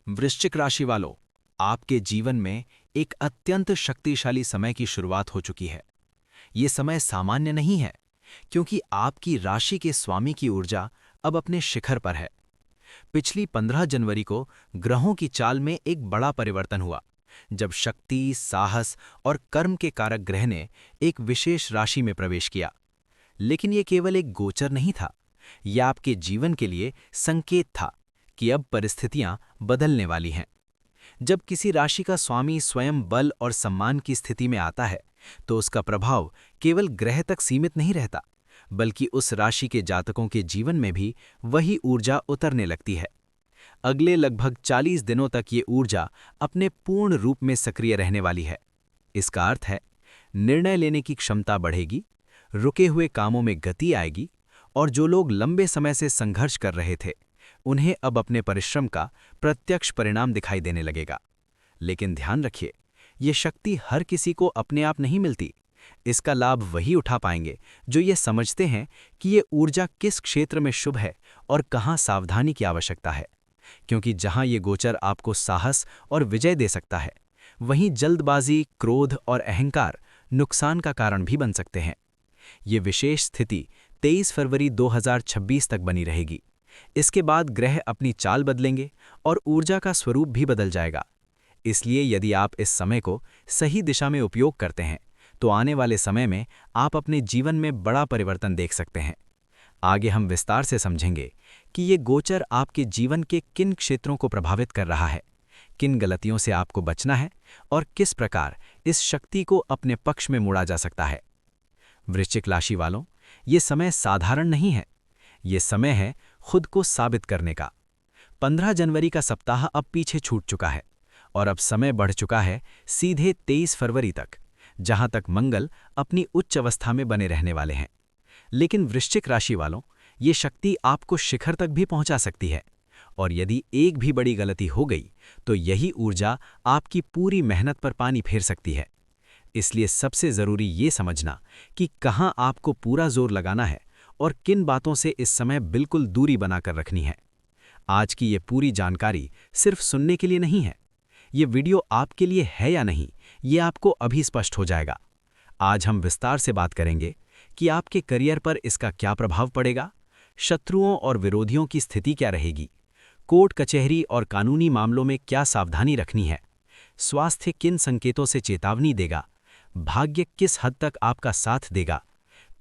वृश्चिक राशि वालों, आपके जीवन में एक अत्यंत शक्तिशाली समय की शुरुआत हो चुकी है। ये समय सामान्य नहीं है, क्योंकि आपकी राशि के स्वामी की ऊर्जा अब अपने शिखर पर है। पिछली 15 जनवरी को ग्रहों की चाल में एक बड़ा परिवर्तन हुआ, जब शक्ति, साहस और कर्म के कारक ग्रह ने एक विशेष राशि में प्रवेश किया। लेकिन ये केवल एक गोचर नहीं था, यह आपके जीवन के लिए संकेत था कि अब परिस्थितियां बदलने वाली हैं। जब किसी राशि का स्वामी स्वयं बल और सम्मान की स्थिति में आता है, तो उसका प्रभाव केवल ग्रह तक सीमित नहीं रहता, बल्कि उस राशि के जातकों के जीवन में भी वही ऊर्जा उतरने लगती है। अगले लगभग 40 दिनों तक ये ऊर्जा अपने पूर्ण रूप में सक्रिय रहने वाली है। इसका अर्थ है, निर्णय लेने की क्षमता बढ़ेगी, रुके हुए कामों में गति आएगी, और जो लोग लंबे समय से संघर्ष कर रहे थे, उन्हें अब अपने परिश्रम का प्रत्यक्ष परिणाम दिखाई देने लगेगा। लेकिन ध्यान रखिए, ये शक्ति हर किसी को अपने आप नहीं मिलती। इसका लाभ वही उठा पाएंगे जो ये समझते हैं कि ये ऊर्जा किस क्षेत्र में शुभ है और कहाँ सावधानी की आवश्यकता है। क्योंकि जहाँ ये गोचर आपको साहस और विजय दे सकता है, वहीं जल्दबाजी, क्रोध और अहंकार नुकसान का कारण भी बन सकते हैं। ये विशेष स्थिति 23 फरवरी 2026 तक बनी रहेगी। इसके बाद ग्रह अपनी चाल बदलेंगे और ऊर्जा का स्वरूप भी बदल जाएगा। इसलिए यदि आप इस समय को सही दिशा में उपयोग करते हैं, तो आने वाले समय में आप अपने जीवन में बड़ा परिवर्तन देख सकते हैं। आगे हम विस्तार से समझेंगे कि ये गोचर आपके जीवन के किन क्षेत्रों को प्रभावित कर रहा है, किन गलतियों से आपको बचना है और किस प्रकार इस शक्ति को अपने पक्ष में मोड़ा जा सकता है। वृश्चिक राशि वालों, ये समय साधारण नहीं है। ये समय है खुद को साबित करने का। 15 जनवरी का सप्ताह अब पीछे छूट चुका है और अब समय बढ़ चुका है सीधे 23 फरवरी तक, जहां तक मंगल अपनी उच्च अवस्था में बने रहने वाले हैं। लेकिन वृश्चिक राशि वालों, ये शक्ति आपको शिखर तक भी पहुंचा सकती है, और यदि एक भी बड़ी गलती हो गई तो यही ऊर्जा आपकी पूरी मेहनत पर पानी फेर सकती है। इसलिए सबसे जरूरी ये समझना कि कहां आपको पूरा जोर लगाना है और किन बातों से इस समय बिल्कुल दूरी बनाकर रखनी है। आज की ये पूरी जानकारी सिर्फ सुनने के लिए नहीं है। ये वीडियो आपके लिए है या नहीं, ये आपको अभी स्पष्ट हो जाएगा। आज हम विस्तार से बात करेंगे कि आपके करियर पर इसका क्या प्रभाव पड़ेगा, शत्रुओं और विरोधियों की स्थिति क्या रहेगी, कोर्ट कचहरी और कानूनी मामलों में क्या सावधानी रखनी है, स्वास्थ्य किन संकेतों से चेतावनी देगा, भाग्य किस हद तक आपका साथ देगा,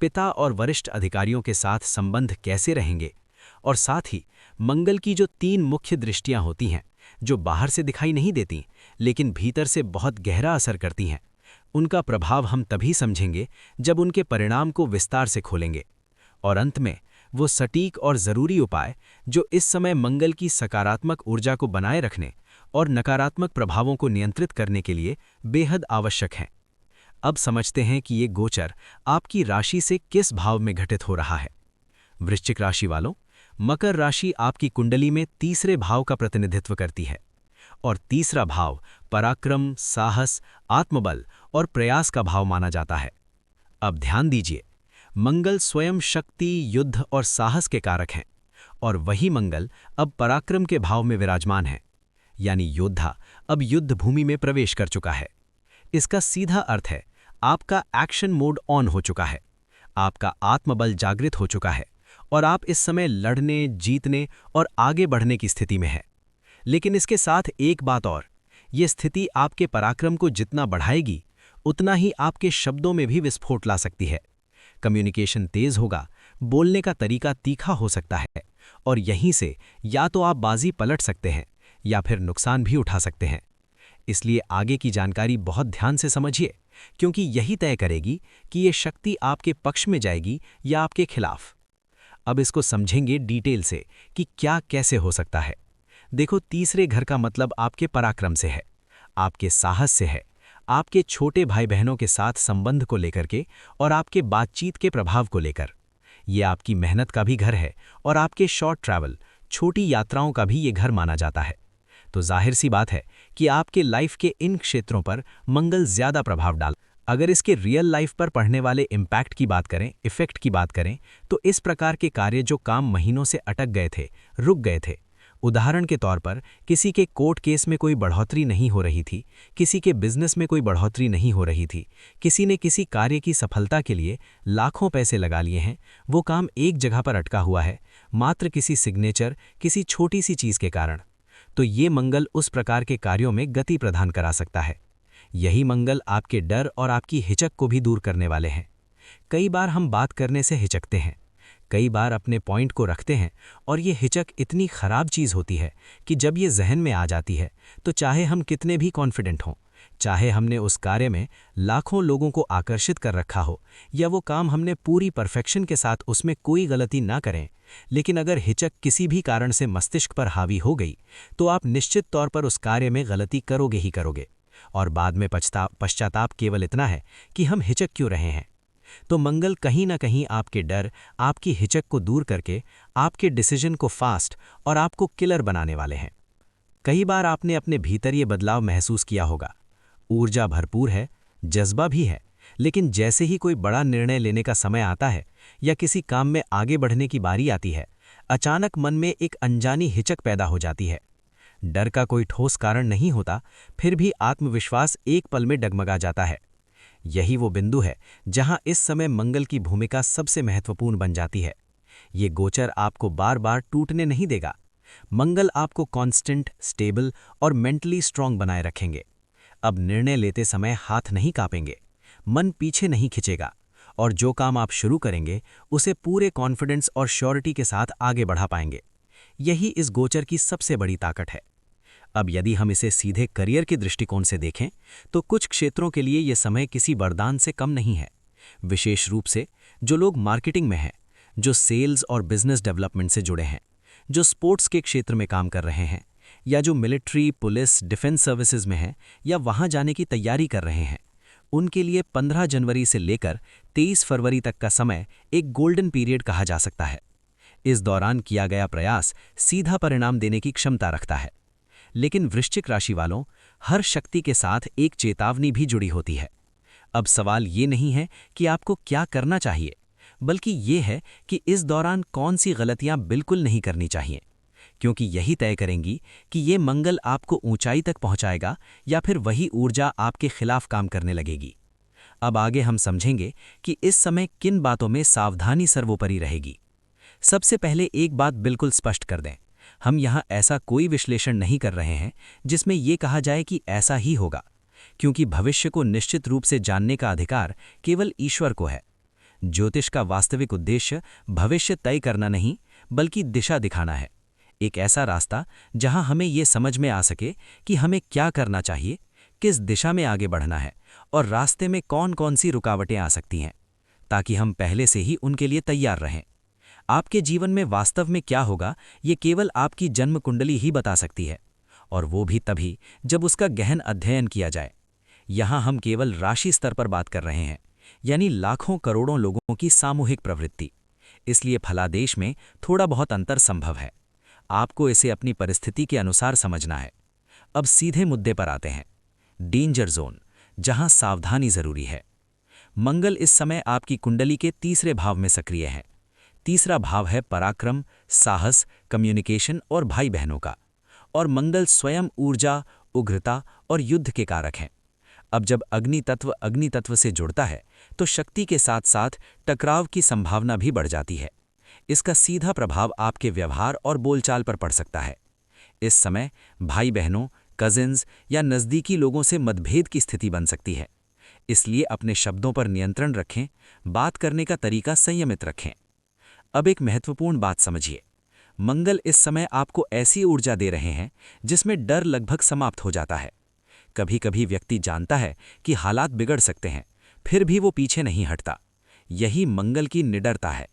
पिता और वरिष्ठ अधिकारियों के साथ संबंध कैसे रहेंगे, और साथ ही मंगल की जो 3 मुख्य दृष्टियां होती हैं, जो बाहर से दिखाई नहीं देती लेकिन भीतर से बहुत गहरा असर करती हैं, उनका प्रभाव हम तभी समझेंगे जब उनके परिणाम को विस्तार से खोलेंगे। और अंत में वो सटीक और ज़रूरी उपाय जो इस समय मंगल की सकारात्मक ऊर्जा को बनाए रखने और नकारात्मक प्रभावों को नियंत्रित करने के लिए बेहद आवश्यक हैं। अब समझते हैं कि ये गोचर आपकी राशि से किस भाव में घटित हो रहा है। वृश्चिक राशि वालों, मकर राशि आपकी कुंडली में तीसरे भाव का प्रतिनिधित्व करती है, और तीसरा भाव पराक्रम, साहस, आत्मबल और प्रयास का भाव माना जाता है। अब ध्यान दीजिए, मंगल स्वयं शक्ति, युद्ध और साहस के कारक हैं, और वही मंगल अब पराक्रम के भाव में विराजमान है, यानी योद्धा अब युद्ध भूमि में प्रवेश कर चुका है। इसका सीधा अर्थ है, आपका एक्शन मोड ऑन हो चुका है, आपका आत्मबल जागृत हो चुका है, और आप इस समय लड़ने, जीतने और आगे बढ़ने की स्थिति में हैं। लेकिन इसके साथ एक बात और, ये स्थिति आपके पराक्रम को जितना बढ़ाएगी, उतना ही आपके शब्दों में भी विस्फोट ला सकती है। कम्युनिकेशन तेज होगा, बोलने का तरीका तीखा हो सकता है, और यहीं से या तो आप बाजी पलट सकते हैं या फिर नुकसान भी उठा सकते हैं। इसलिए आगे की जानकारी बहुत ध्यान से समझिए, क्योंकि यही तय करेगी कि ये शक्ति आपके पक्ष में जाएगी या आपके खिलाफ। अब इसको समझेंगे डिटेल से कि क्या कैसे हो सकता है। देखो, तीसरे घर का मतलब आपके पराक्रम से है, आपके साहस से है, आपके छोटे भाई बहनों के साथ संबंध को लेकर के और आपके बातचीत के प्रभाव को लेकर। ये आपकी मेहनत का भी घर है और आपके शॉर्ट ट्रैवल, छोटी यात्राओं का भी ये घर माना जाता है। तो जाहिर सी बात है कि आपके लाइफ के इन क्षेत्रों पर मंगल ज्यादा प्रभाव डाल। अगर इसके रियल लाइफ पर पड़ने वाले इम्पैक्ट की बात करें, इफेक्ट की बात करें, तो इस प्रकार के कार्य जो काम महीनों से अटक गए थे, रुक गए थे, उदाहरण के तौर पर किसी के कोर्ट केस में कोई बढ़ोतरी नहीं हो रही थी, किसी के बिजनेस में कोई बढ़ोतरी नहीं हो रही थी, किसी ने किसी कार्य की सफलता के लिए लाखों पैसे लगा लिए हैं, वो काम एक जगह पर अटका हुआ है, मात्र किसी सिग्नेचर, किसी छोटी सी चीज के कारण। तो ये मंगल उस प्रकार के कार्यों में गति प्रदान करा सकता है। यही मंगल आपके डर और आपकी हिचक को भी दूर करने वाले हैं। कई बार हम बात करने से हिचकते हैं, कई बार अपने पॉइंट को रखते हैं, और ये हिचक इतनी खराब चीज़ होती है कि जब ये जहन में आ जाती है तो चाहे हम कितने भी कॉन्फिडेंट हों, चाहे हमने उस कार्य में लाखों लोगों को आकर्षित कर रखा हो या वो काम हमने पूरी परफेक्शन के साथ उसमें कोई गलती ना करें, लेकिन अगर हिचक किसी भी कारण से मस्तिष्क पर हावी हो गई तो आप निश्चित तौर पर उस कार्य में गलती करोगे ही करोगे, और बाद में पश्चाताप केवल इतना है कि हम हिचक क्यों रहे हैं। तो मंगल कहीं ना कहीं आपके डर, आपकी हिचक को दूर करके आपके डिसीजन को फास्ट और आपको किलर बनाने वाले हैं। कई बार आपने अपने भीतर ये बदलाव महसूस किया होगा। ऊर्जा भरपूर है, जज्बा भी है, लेकिन जैसे ही कोई बड़ा निर्णय लेने का समय आता है या किसी काम में आगे बढ़ने की बारी आती है, अचानक मन में एक अनजानी हिचक पैदा हो जाती है। डर का कोई ठोस कारण नहीं होता, फिर भी आत्मविश्वास एक पल में डगमगा जाता है। यही वो बिंदु है जहां इस समय मंगल की भूमिका सबसे महत्वपूर्ण बन जाती है। ये गोचर आपको बार बार टूटने नहीं देगा। मंगल आपको कांस्टेंट, स्टेबल और मेंटली स्ट्रांग बनाए रखेंगे। अब निर्णय लेते समय हाथ नहीं कांपेंगे, मन पीछे नहीं खिंचेगा, और जो काम आप शुरू करेंगे उसे पूरे कॉन्फिडेंस और श्योरिटी के साथ आगे बढ़ा पाएंगे। यही इस गोचर की सबसे बड़ी ताकत है। अब यदि हम इसे सीधे करियर के दृष्टिकोण से देखें तो कुछ क्षेत्रों के लिए यह समय किसी वरदान से कम नहीं है। विशेष रूप से जो लोग मार्केटिंग में हैं, जो सेल्स और बिजनेस डेवलपमेंट से जुड़े हैं, जो स्पोर्ट्स के क्षेत्र में काम कर रहे हैं, या जो मिलिट्री, पुलिस, डिफेंस सर्विसेज में हैं या वहां जाने की तैयारी कर रहे हैं, उनके लिए 15 जनवरी से लेकर 23 फरवरी तक का समय एक गोल्डन पीरियड कहा जा सकता है। इस दौरान किया गया प्रयास सीधा परिणाम देने की क्षमता रखता है। लेकिन वृश्चिक राशि वालों, हर शक्ति के साथ एक चेतावनी भी जुड़ी होती है। अब सवाल ये नहीं है कि आपको क्या करना चाहिए, बल्कि ये है कि इस दौरान कौन सी गलतियां बिल्कुल नहीं करनी चाहिए, क्योंकि यही तय करेंगी कि ये मंगल आपको ऊंचाई तक पहुंचाएगा या फिर वही ऊर्जा आपके खिलाफ काम करने लगेगी। अब आगे हम समझेंगे कि इस समय किन बातों में सावधानी सर्वोपरि रहेगी। सबसे पहले एक बात बिल्कुल स्पष्ट कर दें, हम यहाँ ऐसा कोई विश्लेषण नहीं कर रहे हैं जिसमें ये कहा जाए कि ऐसा ही होगा, क्योंकि भविष्य को निश्चित रूप से जानने का अधिकार केवल ईश्वर को है। ज्योतिष का वास्तविक उद्देश्य भविष्य तय करना नहीं, बल्कि दिशा दिखाना है। एक ऐसा रास्ता जहां हमें ये समझ में आ सके कि हमें क्या करना चाहिए, किस दिशा में आगे बढ़ना है और रास्ते में कौन कौन सी रुकावटें आ सकती हैं, ताकि हम पहले से ही उनके लिए तैयार रहें। आपके जीवन में वास्तव में क्या होगा, ये केवल आपकी जन्म कुंडली ही बता सकती है, और वो भी तभी जब उसका गहन अध्ययन किया जाए। यहाँ हम केवल राशि स्तर पर बात कर रहे हैं, यानी लाखों करोड़ों लोगों की सामूहिक प्रवृत्ति। इसलिए फलादेश में थोड़ा बहुत अंतर संभव है। आपको इसे अपनी परिस्थिति के अनुसार समझना है। अब सीधे मुद्दे पर आते हैं। डेंजर जोन, जहां सावधानी जरूरी है। मंगल इस समय आपकी कुंडली के तीसरे भाव में सक्रिय है। तीसरा भाव है पराक्रम, साहस, कम्युनिकेशन और भाई बहनों का, और मंगल स्वयं ऊर्जा, उग्रता और युद्ध के कारक हैं। अब जब अग्नि तत्व से जुड़ता है तो शक्ति के साथ साथ टकराव की संभावना भी बढ़ जाती है। इसका सीधा प्रभाव आपके व्यवहार और बोलचाल पर पड़ सकता है। इस समय भाई बहनों, कजिन्स या नज़दीकी लोगों से मतभेद की स्थिति बन सकती है। इसलिए अपने शब्दों पर नियंत्रण रखें, बात करने का तरीका संयमित रखें। अब एक महत्वपूर्ण बात समझिए, मंगल इस समय आपको ऐसी ऊर्जा दे रहे हैं जिसमें डर लगभग समाप्त हो जाता है। कभी कभी व्यक्ति जानता है कि हालात बिगड़ सकते हैं, फिर भी वो पीछे नहीं हटता। यही मंगल की निडरता है।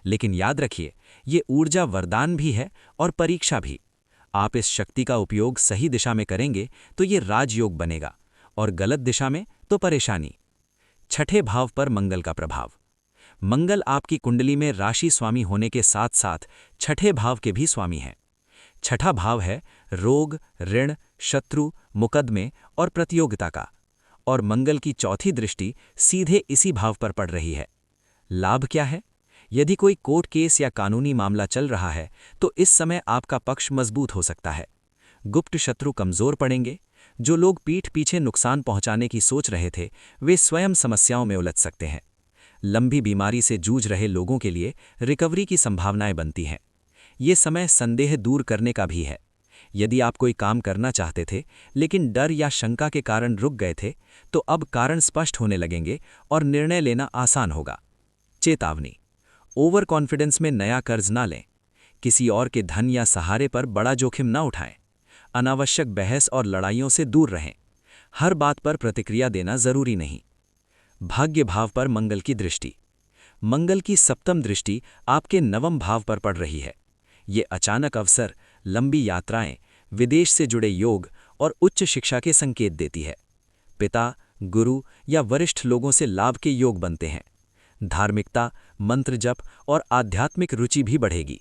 लेकिन याद रखिए, ये ऊर्जा वरदान भी है और परीक्षा भी। आप इस शक्ति का उपयोग सही दिशा में करेंगे तो ये राजयोग बनेगा, और गलत दिशा में तो परेशानी। छठे भाव पर मंगल का प्रभाव। मंगल आपकी कुंडली में राशि स्वामी होने के साथ साथ छठे भाव के भी स्वामी हैं। छठा भाव है रोग, ऋण, शत्रु, मुकदमे और प्रतियोगिता का, और मंगल की चौथी दृष्टि सीधे इसी भाव पर पड़ रही है। लाभ क्या है? यदि कोई कोर्ट केस या कानूनी मामला चल रहा है तो इस समय आपका पक्ष मजबूत हो सकता है। गुप्त शत्रु कमजोर पड़ेंगे। जो लोग पीठ पीछे नुकसान पहुंचाने की सोच रहे थे वे स्वयं समस्याओं में उलझ सकते हैं। लंबी बीमारी से जूझ रहे लोगों के लिए रिकवरी की संभावनाएं बनती हैं। ये समय संदेह दूर करने का भी है। यदि आप कोई काम करना चाहते थे लेकिन डर या शंका के कारण रुक गए थे तो अब कारण स्पष्ट होने लगेंगे और निर्णय लेना आसान होगा। चेतावनी: ओवर कॉन्फिडेंस में नया कर्ज ना लें। किसी और के धन या सहारे पर बड़ा जोखिम ना उठाएं। अनावश्यक बहस और लड़ाइयों से दूर रहें। हर बात पर प्रतिक्रिया देना जरूरी नहीं। भाग्य भाव पर मंगल की दृष्टि। मंगल की सप्तम दृष्टि आपके नवम भाव पर पड़ रही है। ये अचानक अवसर, लंबी यात्राएं, विदेश से जुड़े योग और उच्च शिक्षा के संकेत देती है। पिता, गुरु या वरिष्ठ लोगों से लाभ के योग बनते हैं। धार्मिकता, मंत्र जप और आध्यात्मिक रुचि भी बढ़ेगी।